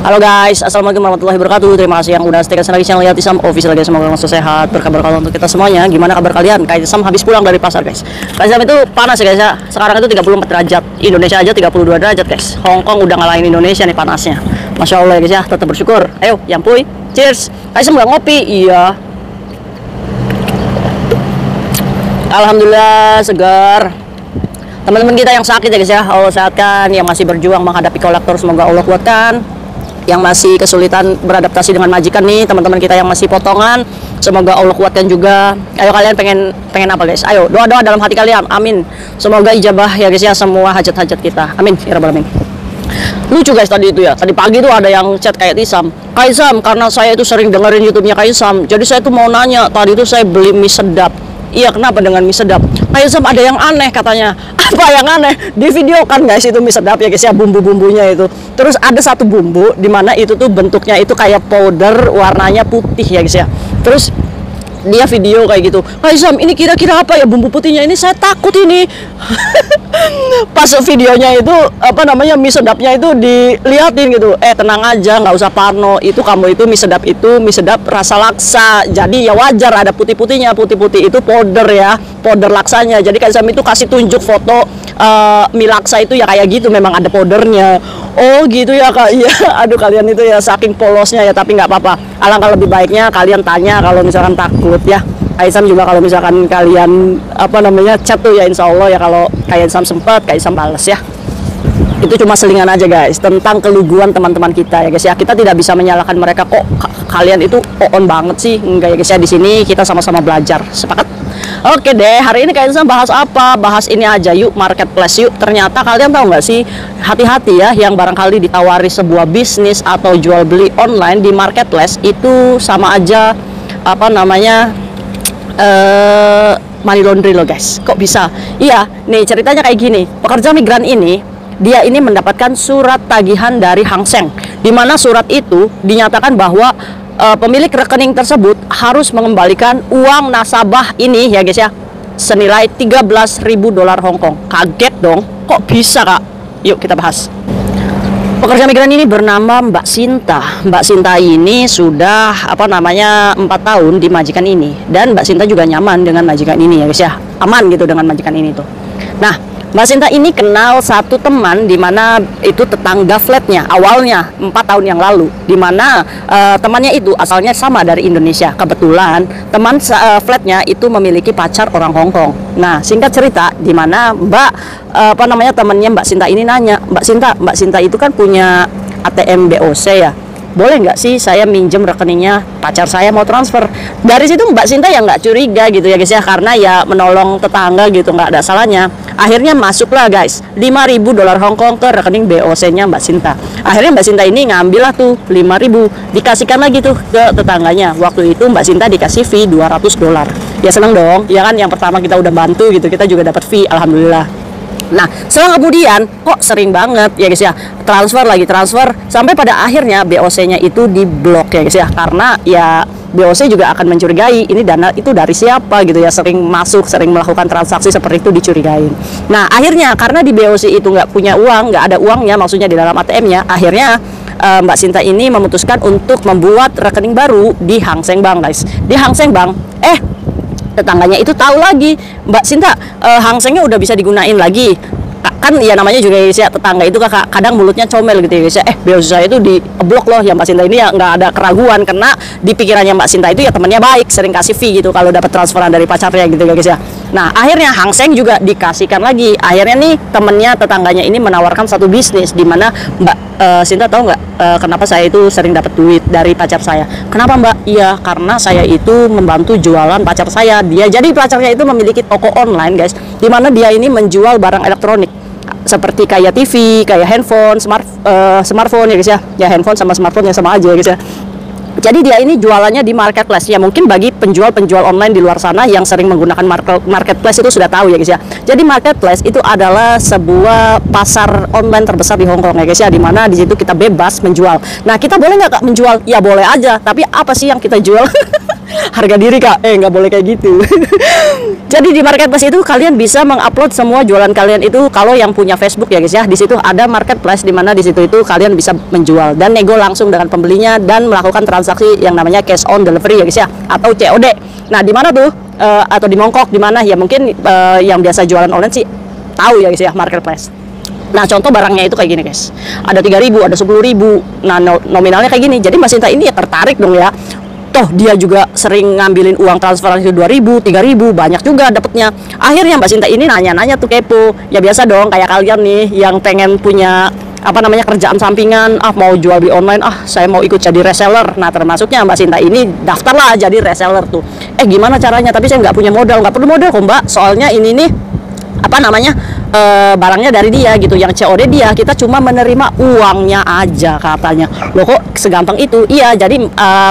Halo guys, assalamualaikum warahmatullahi wabarakatuh. Terima kasih yang udah stay lagi channel Yati Sam Official guys. Semoga langsung sehat, berkabar kalau untuk kita semuanya. Gimana kabar kalian? Kayak Sam habis pulang dari pasar guys. Kayak Sam itu panas ya guys ya. Sekarang itu 34 derajat. Indonesia aja 32 derajat guys. Hong Kong udah ngalahin Indonesia nih panasnya. Masya Allah ya guys ya. Tetap bersyukur. Ayo, Yampuy. Cheers. Kayak Sam nggak ngopi. Iya. Alhamdulillah segar. Teman-teman kita yang sakit ya guys ya, Allah sehatkan. Yang masih berjuang menghadapi kolektor, semoga Allah kuatkan. Yang masih kesulitan beradaptasi dengan majikan nih, teman-teman kita yang masih potongan, semoga Allah kuatkan juga. Ayo kalian pengen apa guys? Ayo doa-doa dalam hati kalian, amin. Semoga ijabah ya guys ya semua hajat-hajat kita, amin ya rabbal alamin. Lucu guys tadi itu ya, tadi pagi tuh ada yang chat kayak Tisam, Kaisam, karena saya itu sering dengerin YouTube-nya Kaisam, jadi saya tuh mau nanya, tadi itu saya beli mie sedap. Iya, kenapa dengan mie sedap? Kaisam ada yang aneh katanya. Apa yang aneh? Di video kan guys itu mie sedap ya guys ya, bumbu-bumbunya itu. Terus ada satu bumbu di mana itu tuh bentuknya itu kayak powder, warnanya putih ya guys ya. Terus dia video kayak gitu, Kaisam ini kira-kira apa ya bumbu putihnya ini, saya takut ini. Pas videonya itu apa namanya mie sedapnya itu diliatin gitu, tenang aja nggak usah parno, itu kamu itu mie sedap rasa laksa, jadi ya wajar ada putih-putihnya, putih-putih itu powder ya, powder laksanya. Jadi Kaisam itu kasih tunjuk foto mie laksa itu ya kayak gitu, memang ada powdernya. Oh gitu ya kak, iya. Aduh kalian itu ya saking polosnya ya, tapi nggak apa-apa. Alangkah lebih baiknya kalian tanya kalau misalkan takut ya. Kaisam juga kalau misalkan kalian apa namanya chat tuh ya insya Allah ya, kalau Kaisam sempat Kaisam bales ya. Itu cuma selingan aja guys tentang keluguan teman-teman kita ya guys ya. Kita tidak bisa menyalahkan mereka, kok kalian itu on banget sih, enggak ya guys ya. Di sini kita sama-sama belajar, sepakat? Oke deh, hari ini Kaisam bahas apa? Bahas ini aja yuk, marketplace yuk. Ternyata kalian tahu nggak sih, hati-hati ya yang barangkali ditawari sebuah bisnis atau jual beli online di marketplace itu sama aja apa namanya money laundry loh guys. Kok bisa? Iya, nih ceritanya kayak gini. Pekerja migran ini dia ini mendapatkan surat tagihan dari Hang Seng, di mana surat itu dinyatakan bahwa pemilik rekening tersebut harus mengembalikan uang nasabah ini ya guys ya, senilai 13.000 dolar Hong Kong. Kaget dong, kok bisa kak? Yuk kita bahas. Pekerja migran ini bernama Mbak Sinta. Mbak Sinta ini sudah apa namanya 4 tahun di majikan ini, dan Mbak Sinta juga nyaman dengan majikan ini ya guys ya, aman gitu dengan majikan ini tuh. Nah, Mbak Sinta ini kenal satu teman di mana itu tetangga flatnya awalnya 4 tahun yang lalu, di mana temannya itu asalnya sama dari Indonesia. Kebetulan teman flatnya itu memiliki pacar orang Hong Kong. Nah, singkat cerita, di mana apa namanya temannya Mbak Sinta ini nanya, Mbak Sinta itu kan punya ATM BOC ya, boleh nggak sih saya minjem rekeningnya, pacar saya mau transfer. Dari situ Mbak Sinta ya nggak curiga gitu ya guys ya, karena ya menolong tetangga gitu, nggak ada salahnya. Akhirnya masuklah guys 5.000 dolar Hong Kong ke rekening BOC-nya Mbak Sinta. Akhirnya Mbak Sinta ini ngambil lah tuh 5.000, dikasihkan lagi tuh ke tetangganya. Waktu itu Mbak Sinta dikasih fee 200 dolar. Ya seneng dong, ya kan, yang pertama kita udah bantu gitu, kita juga dapat fee, alhamdulillah. Nah, setelah kemudian kok sering banget ya guys ya, transfer lagi transfer, sampai pada akhirnya BOC-nya itu diblok ya guys ya, karena ya BOC juga akan mencurigai ini dana itu dari siapa gitu ya, sering masuk, sering melakukan transaksi seperti itu, dicurigain. Nah, akhirnya karena di BOC itu nggak punya uang, nggak ada uangnya, maksudnya di dalam ATM-nya, akhirnya Mbak Sinta ini memutuskan untuk membuat rekening baru di Hang Seng Bank guys. Di Hang Seng Bank, tetangganya itu tahu lagi, Mbak Sinta Hang Sengnya udah bisa digunain lagi. Kan ya namanya juga ya tetangga itu kadang mulutnya comel gitu ya guys ya, BOC saya itu di blok loh. Yang Mbak Sinta ini ya nggak ada keraguan, karena di pikirannya Mbak Sinta itu ya temannya baik, sering kasih fee gitu kalau dapat transferan dari pacarnya gitu ya guys ya. Nah, akhirnya Hang Seng juga dikasihkan lagi. Akhirnya nih temennya, tetangganya ini menawarkan satu bisnis, di mana Mbak Sinta tahu nggak kenapa saya itu sering dapat duit dari pacar saya? Kenapa Mbak? Iya, karena saya itu membantu jualan pacar saya. Jadi pacarnya itu memiliki toko online guys, di mana dia ini menjual barang elektronik seperti kayak TV, kayak handphone, smartphone ya guys ya. Ya handphone sama smartphone ya sama aja ya guys ya. Jadi dia ini jualannya di marketplace ya, mungkin bagi penjual-penjual online di luar sana yang sering menggunakan marketplace itu sudah tahu ya guys ya. Jadi marketplace itu adalah sebuah pasar online terbesar di Hong Kong ya guys ya, dimana di situ kita bebas menjual. Nah kita boleh nggak Kak menjual? Ya boleh aja, tapi apa sih yang kita jual? Harga diri Kak, nggak boleh kayak gitu. Jadi di marketplace itu kalian bisa mengupload semua jualan kalian itu. Kalau yang punya Facebook ya guys ya, di situ ada marketplace di mana di situ itu kalian bisa menjual dan nego langsung dengan pembelinya dan melakukan transaksi yang namanya cash on delivery ya guys ya, atau COD. Nah di mana tuh atau di Mongkok, di mana ya mungkin yang biasa jualan online sih tahu ya guys ya, marketplace. Nah contoh barangnya itu kayak gini guys, ada 3.000, ada 10.000. Nah nominalnya kayak gini. Jadi Mbak Sinta ini ya tertarik dong ya. Toh dia juga sering ngambilin uang transferan itu 2.000, 3.000, banyak juga dapetnya. Akhirnya Mbak Sinta ini nanya-nanya tuh kepo. Ya biasa dong kayak kalian nih yang pengen punya apa namanya kerjaan sampingan, mau jual beli online, saya mau ikut jadi reseller. Nah termasuknya Mbak Sinta ini daftarlah jadi reseller tuh. Gimana caranya? Tapi saya nggak punya modal. Nggak perlu modal kok Mbak, soalnya ini nih apa namanya barangnya dari dia gitu, yang COD dia, kita cuma menerima uangnya aja katanya. Loh kok segampang itu? Iya, jadi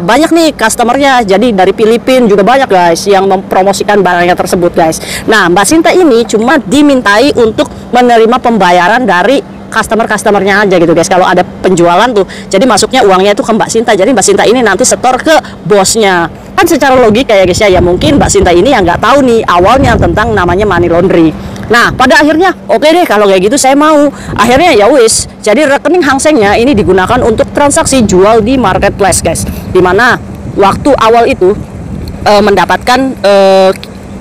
banyak nih customernya, jadi dari Filipina juga banyak guys yang mempromosikan barangnya tersebut guys. Nah Mbak Sinta ini cuma dimintai untuk menerima pembayaran dari customer-customernya aja gitu guys. Kalau ada penjualan tuh, jadi masuknya uangnya itu ke Mbak Sinta. Jadi Mbak Sinta ini nanti setor ke bosnya. Kan secara logika ya guys ya, mungkin Mbak Sinta ini yang nggak tahu nih awalnya tentang namanya money laundry. Nah pada akhirnya oke deh kalau kayak gitu saya mau. Akhirnya ya wis, jadi rekening Hang Sengnya ini digunakan untuk transaksi jual di marketplace guys. Dimana waktu awal itu mendapatkan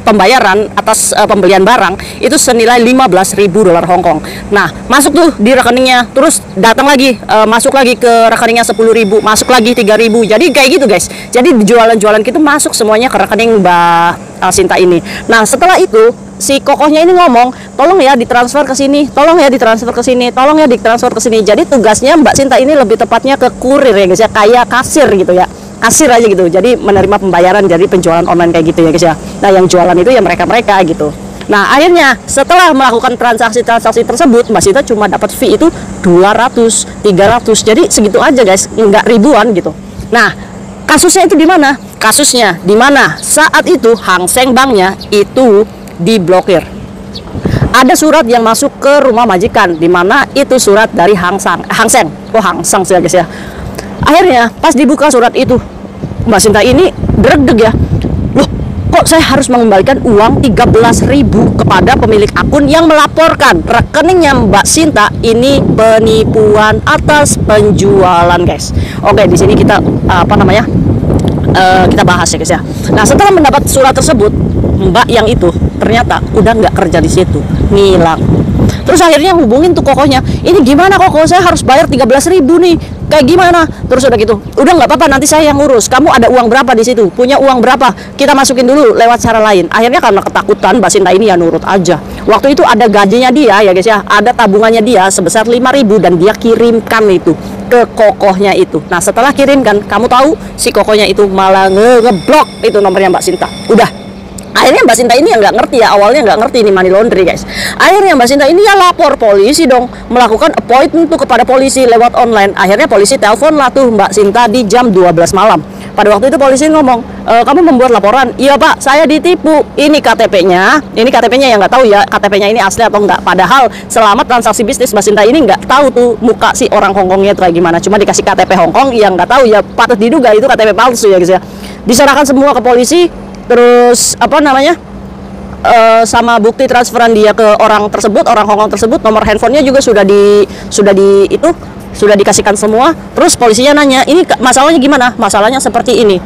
pembayaran atas pembelian barang itu senilai 15.000 dolar Hong Kong. Nah masuk tuh di rekeningnya, terus datang lagi masuk lagi ke rekeningnya 10.000, masuk lagi 3.000. Jadi kayak gitu guys. Jadi jualan-jualan gitu masuk semuanya ke rekening Mbak Sinta ini. Nah setelah itu si kokohnya ini ngomong, tolong ya ditransfer ke sini, tolong ya ditransfer ke sini, tolong ya ditransfer ke sini. Jadi tugasnya Mbak Sinta ini lebih tepatnya ke kurir ya guys ya, kayak kasir gitu ya, kasir aja gitu. Jadi menerima pembayaran dari penjualan online kayak gitu ya guys ya. Nah yang jualan itu ya mereka gitu. Nah akhirnya setelah melakukan transaksi tersebut, Mbak Sinta cuma dapat fee itu 200, 300. Jadi segitu aja guys, nggak ribuan gitu. Nah kasusnya itu di mana? Kasusnya di mana saat itu Hang Seng banknya itu diblokir. Ada surat yang masuk ke rumah majikan, di mana itu surat dari Hang Seng. Oh Hang Seng sih guys ya. Akhirnya pas dibuka surat itu, Mbak Sinta ini deg-deg ya. Loh, kok saya harus mengembalikan uang 13.000 kepada pemilik akun yang melaporkan rekeningnya Mbak Sinta ini penipuan atas penjualan guys. Oke, di sini kita apa namanya? Kita bahas ya guys ya. Nah setelah mendapat surat tersebut, Mbak yang itu ternyata udah nggak kerja di situ, ngilang. Terus akhirnya hubungin tuh kokohnya, ini gimana kok saya harus bayar 13.000 nih, kayak gimana? Terus udah gitu, udah nggak apa-apa nanti saya yang ngurus. Kamu ada uang berapa di situ? Punya uang berapa? Kita masukin dulu lewat cara lain. Akhirnya karena ketakutan Mbak Sinta ini ya nurut aja. Waktu itu ada gajinya dia ya guys ya, ada tabungannya dia sebesar 5.000 dan dia kirimkan itu ke kokohnya itu. Nah setelah kirimkan, kamu tahu si kokohnya itu malah ngeblok itu nomornya Mbak Sinta. Udah. Akhirnya Mbak Sinta ini yang nggak ngerti ya, awalnya nggak ngerti ini money laundry guys. Akhirnya Mbak Sinta ini ya lapor polisi dong, melakukan appointment tuh kepada polisi lewat online. Akhirnya polisi telepon lah tuh Mbak Sinta di jam 12 malam. Pada waktu itu polisi ngomong, kamu membuat laporan? Iya Pak, saya ditipu. Ini KTP-nya, yang nggak tahu ya KTP-nya ini asli atau enggak. Padahal selama transaksi bisnis Mbak Sinta ini nggak tahu tuh muka si orang Hongkongnya itu kayak gimana. Cuma dikasih KTP Hongkong yang nggak tahu ya, patut diduga itu KTP palsu ya guys ya. Diserahkan semua ke polisi. Terus apa namanya sama bukti transferan dia ke orang tersebut, orang Hongkong tersebut, nomor handphonenya juga sudah dikasihkan semua. Terus polisinya nanya, ini masalahnya gimana? Masalahnya seperti ini.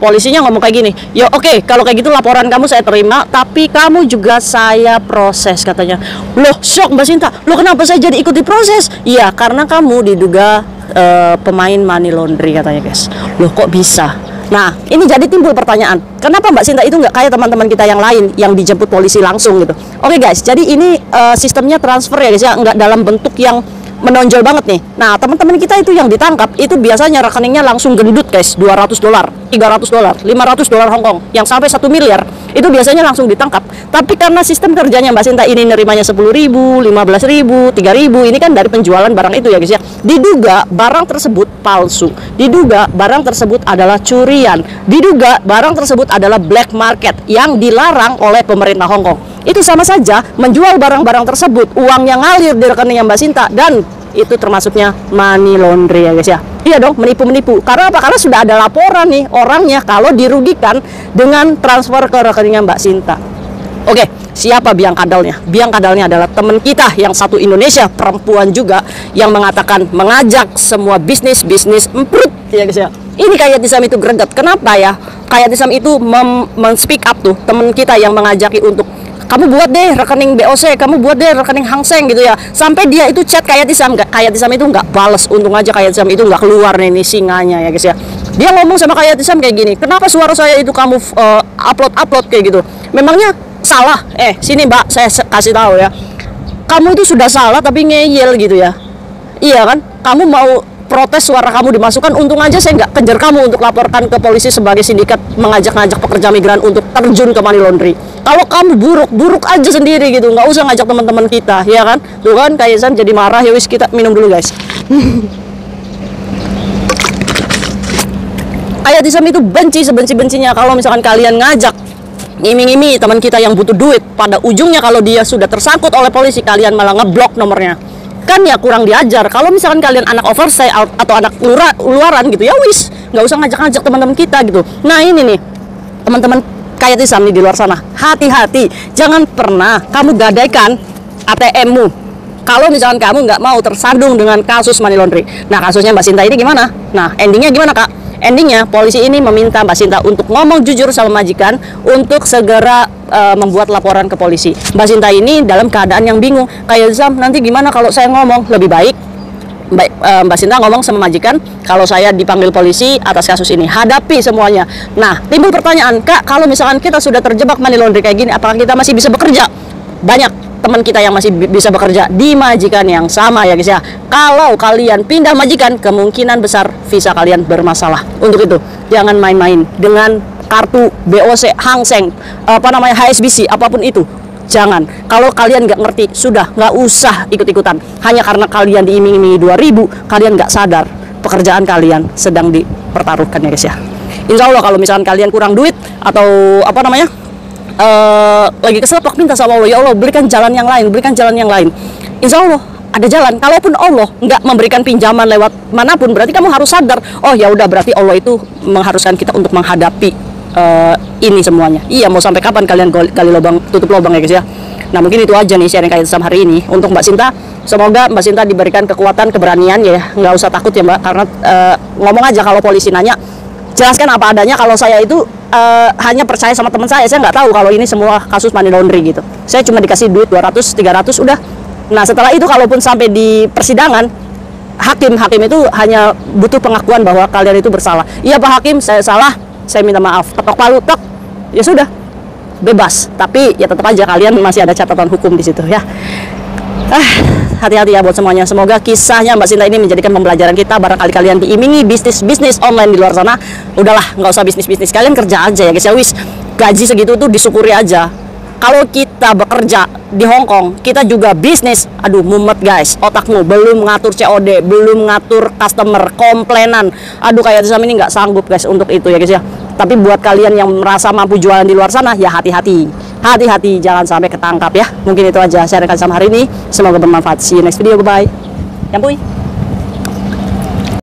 Polisinya ngomong kayak gini, ya oke, kalau kayak gitu laporan kamu saya terima, tapi kamu juga saya proses katanya. Loh, shock Mbak Sinta, loh kenapa saya jadi ikut diproses? Iya, karena kamu diduga pemain money laundry katanya guys. Loh kok bisa? Nah, ini jadi timbul pertanyaan, kenapa Mbak Sinta itu nggak kayak teman-teman kita yang lain yang dijemput polisi langsung gitu? Oke guys, jadi ini sistemnya transfer ya guys ya, nggak dalam bentuk yang menonjol banget nih. Nah, teman-teman kita itu yang ditangkap itu biasanya rekeningnya langsung gendut guys, 200 dolar. $300, $500 Hong Kong, yang sampai 1 miliar, itu biasanya langsung ditangkap. Tapi karena sistem kerjanya Mbak Sinta ini nerimanya 10.000, 15.000, 3.000, ini kan dari penjualan barang itu ya guys ya. Diduga barang tersebut palsu, diduga barang tersebut adalah curian, diduga barang tersebut adalah black market yang dilarang oleh pemerintah Hong Kong. Itu sama saja menjual barang-barang tersebut, uang yang ngalir di rekeningnya Mbak Sinta, dan itu termasuknya money laundry ya guys ya. Iya dong, menipu-menipu. Karena apa? Karena sudah ada laporan nih orangnya kalau dirugikan dengan transfer ke rekeningnya Mbak Sinta. Oke, siapa biang kadalnya? Biang kadalnya adalah teman kita yang satu Indonesia, perempuan juga, yang mengatakan mengajak semua bisnis emprut ya guys ya. Ini Khayatisam itu greget. Kenapa ya? Khayatisam itu speak up tuh teman kita yang mengajaki untuk kamu buat deh rekening BOC, kamu buat deh rekening Hang Seng gitu ya. Sampai dia itu chat Khayatisam, Khayatisam itu nggak balas. Untung aja Khayatisam itu nggak keluar nih singanya ya guys ya. Dia ngomong sama Khayatisam kayak gini, kenapa suara saya itu kamu upload kayak gitu? Memangnya salah? Sini Mbak, saya kasih tahu ya. Kamu itu sudah salah tapi ngeyel gitu ya. Iya kan? Kamu mau protes, suara kamu dimasukkan, untung aja saya nggak kejar kamu untuk laporkan ke polisi sebagai sindikat mengajak-ngajak pekerja migran untuk terjun ke money laundry. Kalau kamu buruk aja sendiri gitu, nggak usah ngajak teman-teman kita, ya kan? Tuh kan, Khayatisam jadi marah. Ya wis, kita minum dulu guys. Khayatisam itu benci sebenci-bencinya kalau misalkan kalian ngajak ngimi-ngimi teman kita yang butuh duit, pada ujungnya kalau dia sudah tersangkut oleh polisi, kalian malah ngeblok nomornya. Kan ya kurang diajar. Kalau misalkan kalian anak oversize atau anak luaran gitu, ya wis, nggak usah ngajak-ngajak teman-teman kita gitu. Nah ini nih teman-teman Khayatisam nih di luar sana, hati-hati, jangan pernah kamu gadaikan ATM-mu kalau misalkan kamu nggak mau tersandung dengan kasus money laundry. Nah kasusnya Mbak Sinta ini gimana? Nah endingnya gimana Kak? Endingnya polisi ini meminta Mbak Sinta untuk ngomong jujur sama majikan untuk segera membuat laporan ke polisi. Mbak Sinta ini dalam keadaan yang bingung. Khayatisam, nanti gimana kalau saya ngomong? Lebih baik Mbak Sinta ngomong sama majikan, kalau saya dipanggil polisi atas kasus ini, hadapi semuanya. Nah timbul pertanyaan, Kak, kalau misalkan kita sudah terjebak money laundry kayak gini, apakah kita masih bisa bekerja? Banyak teman kita yang masih bisa bekerja di majikan yang sama ya guys ya. Kalau kalian pindah majikan, kemungkinan besar visa kalian bermasalah. Untuk itu jangan main-main dengan kartu BOC, Hang Seng, HSBC, apapun itu. Jangan. Kalau kalian nggak ngerti, sudah nggak usah ikut-ikutan. Hanya karena kalian diiming-imingi 2.000, kalian nggak sadar pekerjaan kalian sedang dipertaruhkan ya guys ya. Insya Allah kalau misalkan kalian kurang duit atau lagi keselak, minta sama Allah, ya Allah berikan jalan yang lain, berikan jalan yang lain. Insya Allah ada jalan. Kalaupun Allah nggak memberikan pinjaman lewat manapun, berarti kamu harus sadar, oh ya udah, berarti Allah itu mengharuskan kita untuk menghadapi ini semuanya. Iya, mau sampai kapan kalian gali lubang tutup lubang ya guys ya. Nah mungkin itu aja nih sharing Khayatisam hari ini untuk Mbak Sinta. Semoga Mbak Sinta diberikan kekuatan, keberanian ya, nggak usah takut ya Mbak, karena ngomong aja kalau polisi nanya, jelaskan apa adanya. Kalau saya itu hanya percaya sama teman saya nggak tahu kalau ini semua kasus money laundry gitu. Saya cuma dikasih duit 200, 300 udah. Nah setelah itu kalaupun sampai di persidangan, hakim itu hanya butuh pengakuan bahwa kalian itu bersalah. Iya Pak Hakim, saya salah, saya minta maaf, ketok palu tek, ya sudah, bebas. Tapi ya tetap aja kalian masih ada catatan hukum di situ ya. Hati-hati ya buat semuanya. Semoga kisahnya Mbak Sinta ini menjadikan pembelajaran kita. Barangkali kalian diimingi bisnis online di luar sana, udahlah, nggak usah bisnis, kalian kerja aja ya guys ya. Wis, gaji segitu tuh disyukuri aja. Kalau kita bekerja di Hong Kong, kita juga bisnis, aduh mumet guys, otakmu belum ngatur COD, belum ngatur customer, komplainan. Aduh Khayatisam ini nggak sanggup guys untuk itu ya guys ya. Tapi buat kalian yang merasa mampu jualan di luar sana, ya hati-hati, jangan sampai ketangkap ya. Mungkin itu aja sharing Khayatisam hari ini, semoga bermanfaat. See you next video, bye bye. Yampuy.